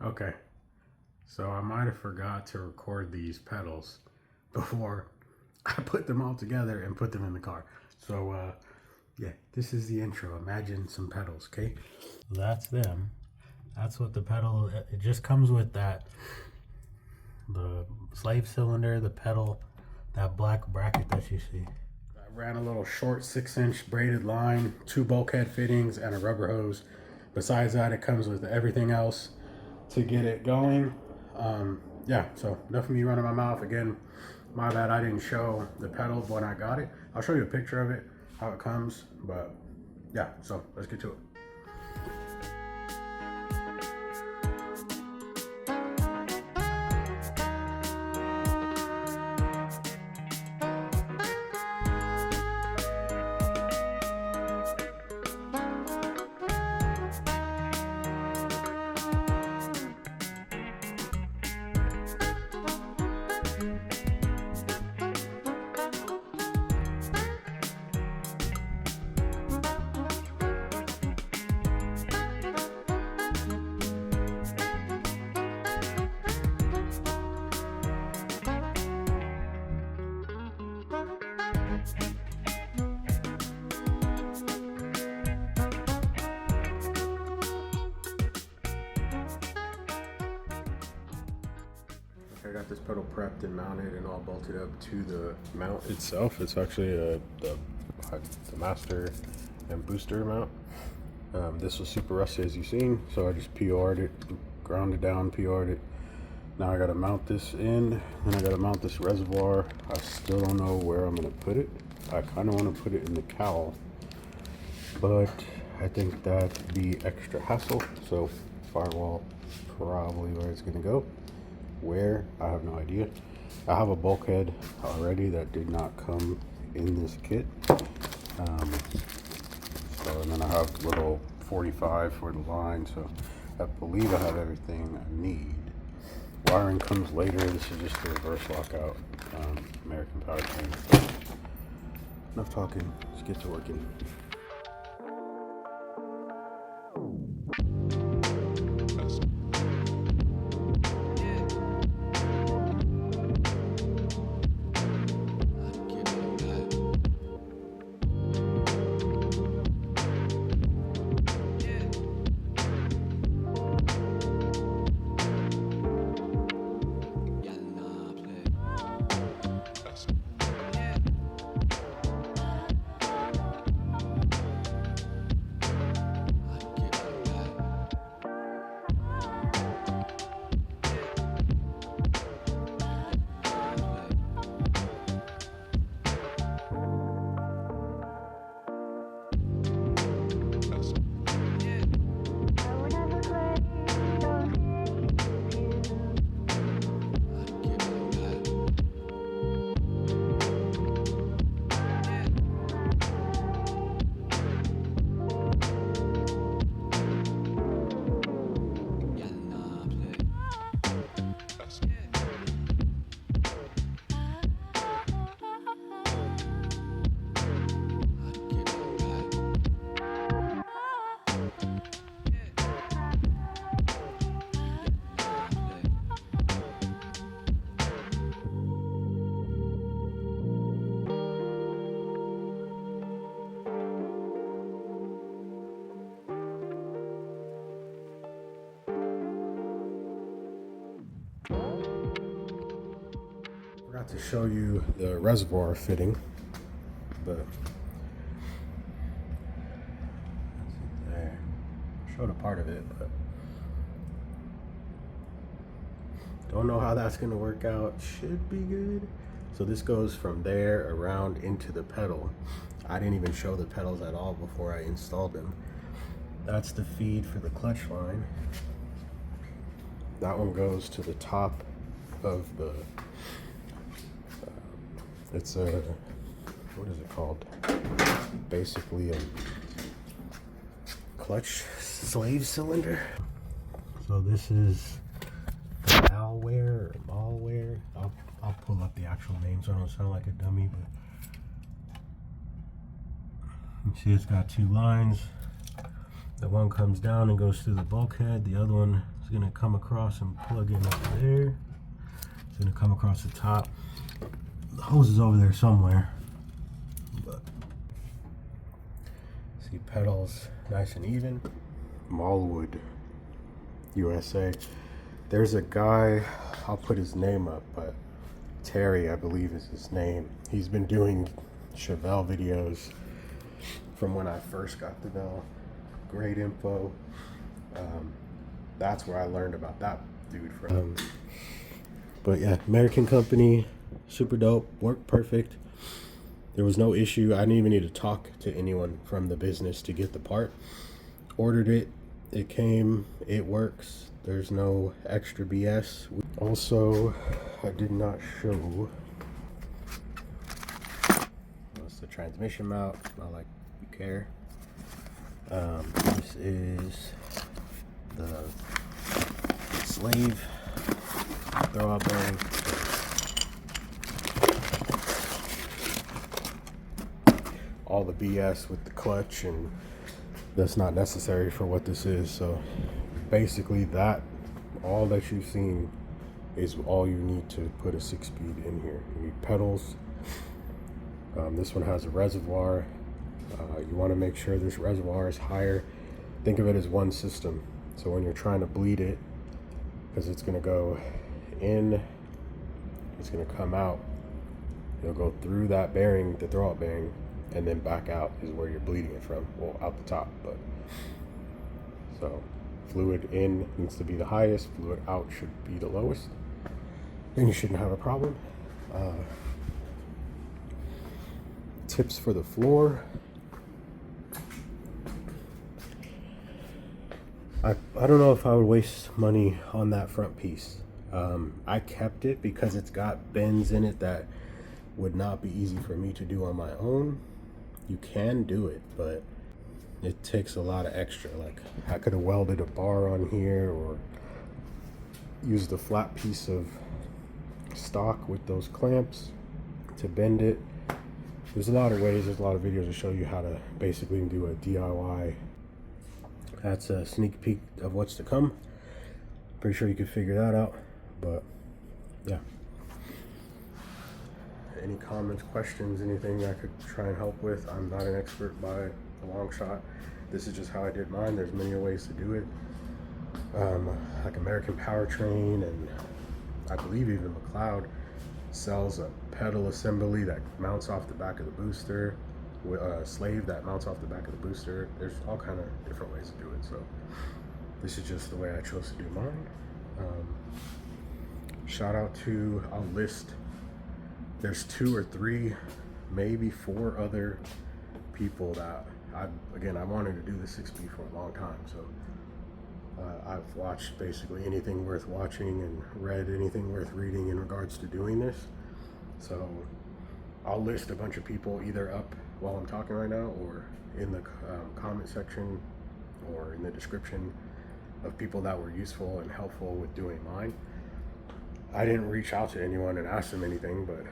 Okay, so I might have forgot to record these pedals before I put them all together and put them in the car. So yeah, this is the intro. Imagine some pedals, okay? That's them. That's what the pedal, it just comes with that, the slave cylinder, the pedal, that black bracket that you see. I ran a little short 6-inch braided line, 2 bulkhead fittings, and a rubber hose. Besides that, it comes with everything else to get it going. Yeah, so enough of me running my mouth. Again, my bad, I didn't show the pedal when I got it. I'll show you a picture of it, how it comes, but yeah, so let's get to it. I got this pedal prepped and mounted and all bolted up to the mount itself. It's actually the master and booster mount. This was super rusty, as you've seen, so I just PR'd it, ground it down, PR'd it. Now I gotta mount this in, and I gotta mount this reservoir. I still don't know where I'm gonna put it. I kind of want to put it in the cowl, but I think that'd be extra hassle, so firewall probably where it's gonna go. Where, I have no idea. I have a bulkhead already that did not come in this kit. And then I have little 45 for the line, so I believe I have everything I need. Wiring comes later. This is just the reverse lockout, American powertrain. Enough talking, let's get to working. Forgot to show you the reservoir fitting, but there. Showed a part of it, but don't know how that's gonna work out. Should be good. So this goes from there around into the pedal. I didn't even show the pedals at all before I installed them. That's the feed for the clutch line. That one goes to the top of the it's a, what is it called? Basically a clutch slave cylinder. So this is malware or malware. I'll pull up the actual name so I don't sound like a dummy, but you see it's got 2 lines. The one comes down and goes through the bulkhead. The other one It's gonna come across and plug in up there. It's gonna come across the top. The hose is over there somewhere. But see, pedals nice and even. Mallwood, USA. There's a guy, I'll put his name up, but Terry, I believe is his name. He's been doing Chevelle videos from when I first got to know. Great info. That's where I learned about that dude from. But yeah, American company, super dope, worked perfect. There was no issue. I didn't even need to talk to anyone from the business to get the part. Ordered it, it came, it works. There's no extra BS. Also, I did not show. That's the transmission mount, not like you care. This is the slave throwout bearing. All the BS with the clutch, and that's not necessary for what this is. So basically that, all that you've seen is all you need to put a 6-speed in here. You need pedals. This one has a reservoir. You want to make sure this reservoir is higher. Think of it as one system. So when you're trying to bleed it, because it's going to go in, it's going to come out, it'll go through that bearing, the throwout bearing, and then back out is where you're bleeding it from. Well, out the top, but so fluid in needs to be the highest, fluid out should be the lowest. Then you shouldn't have a problem. Tips for the floor. I don't know if I would waste money on that front piece. I kept it because it's got bends in it that would not be easy for me to do on my own. You can do it, but it takes a lot of extra. Like, I could have welded a bar on here or used a flat piece of stock with those clamps to bend it. There's a lot of ways, there's a lot of videos to show you how to basically do a DIY. That's a sneak peek of what's to come. Pretty sure you could figure that out, but yeah. Any comments, questions, anything I could try and help with? I'm not an expert by a long shot. This is just how I did mine. There's many ways to do it. Like American Powertrain, and I believe even McLeod sells a pedal assembly that mounts off the back of the booster, with a slave that mounts off the back of the booster. There's all kind of different ways to do it. So this is just the way I chose to do mine. Shout out to, I'll list, there's 2 or 3, maybe 4 other people that I wanted to do the 6-speed for a long time. So I've watched basically anything worth watching and read anything worth reading in regards to doing this. So I'll list a bunch of people either up while I'm talking right now, or in the comment section, or in the description, of people that were useful and helpful with doing mine. I didn't reach out to anyone and ask them anything, but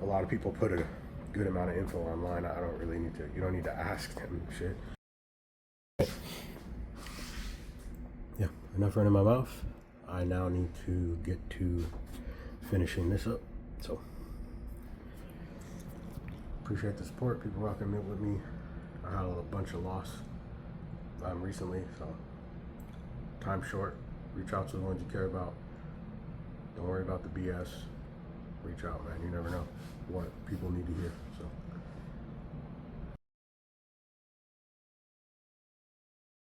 a lot of people put a good amount of info online. I don't really need to, you don't need to ask them shit. Yeah, enough running my mouth. I now need to get to finishing this up. So appreciate the support, people rocking it with me. I had a bunch of loss recently, so time's short. Reach out to the ones you care about. Don't worry about the BS. Reach out, man. You never know what people need to hear. So